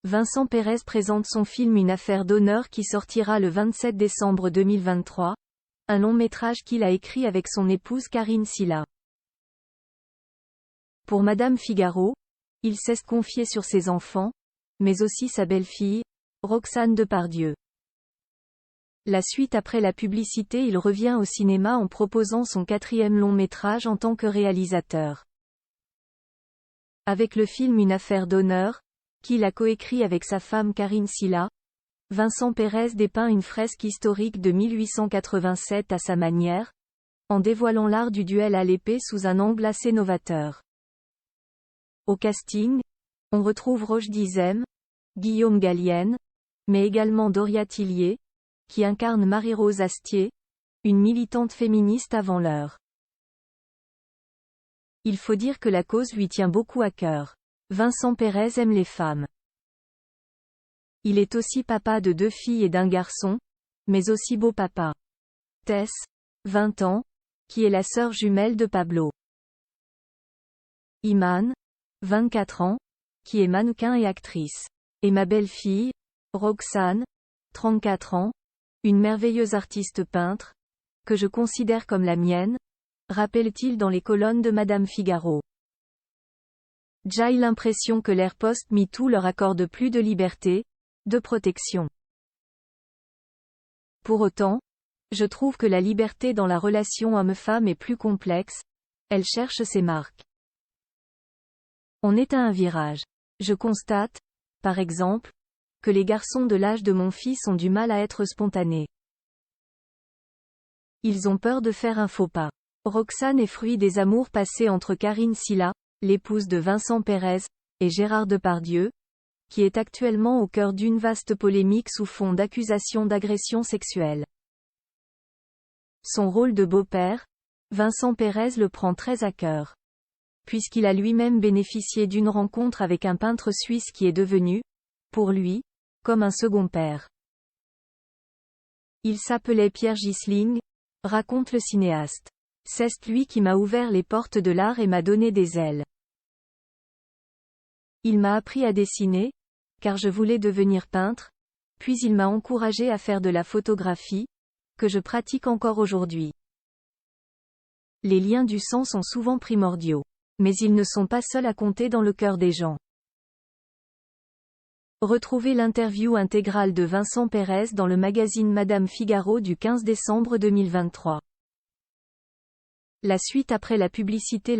Vincent Perez présente son film Une affaire d'honneur qui sortira le 27 décembre 2023, un long métrage qu'il a écrit avec son épouse Karine Silla. Pour Madame Figaro, il sait se confier sur ses enfants, mais aussi sa belle-fille, Roxane Depardieu. La suite après la publicité, il revient au cinéma en proposant son 4e long métrage en tant que réalisateur. Avec le film Une affaire d'honneur, qu'il a coécrit avec sa femme Karine Silla, Vincent Perez dépeint une fresque historique de 1887 à sa manière, en dévoilant l'art du duel à l'épée sous un angle assez novateur. Au casting, on retrouve Roche Dizem, Guillaume Gallienne, mais également Doria Tillier, qui incarne Marie-Rose Astier, une militante féministe avant l'heure. Il faut dire que la cause lui tient beaucoup à cœur. Vincent Perez aime les femmes. Il est aussi papa de 2 filles et d'un garçon, mais aussi beau papa. Tess, 20 ans, qui est la sœur jumelle de Pablo. Iman, 24 ans, qui est mannequin et actrice. Et ma belle-fille, Roxane, 34 ans, une merveilleuse artiste peintre, que je considère comme la mienne, rappelle-t-il dans les colonnes de Madame Figaro. J'ai l'impression que l'ère post-MeToo leur accorde plus de liberté, de protection. Pour autant, je trouve que la liberté dans la relation homme-femme est plus complexe, elle cherche ses marques. On est à un virage. Je constate, par exemple, que les garçons de l'âge de mon fils ont du mal à être spontanés. Ils ont peur de faire un faux pas. Roxane est fruit des amours passés entre Karine Silla, l'épouse de Vincent Perez, et Gérard Depardieu, qui est actuellement au cœur d'une vaste polémique sous fond d'accusations d'agression sexuelle. Son rôle de beau-père, Vincent Perez le prend très à cœur. Puisqu'il a lui-même bénéficié d'une rencontre avec un peintre suisse qui est devenu, pour lui, comme un second père. Il s'appelait Pierre Gissling, raconte le cinéaste. C'est lui qui m'a ouvert les portes de l'art et m'a donné des ailes. Il m'a appris à dessiner, car je voulais devenir peintre, puis il m'a encouragé à faire de la photographie, que je pratique encore aujourd'hui. Les liens du sang sont souvent primordiaux. Mais ils ne sont pas seuls à compter dans le cœur des gens. Retrouvez l'interview intégrale de Vincent Perez dans le magazine Madame Figaro du 15 décembre 2023. La suite après la publicité.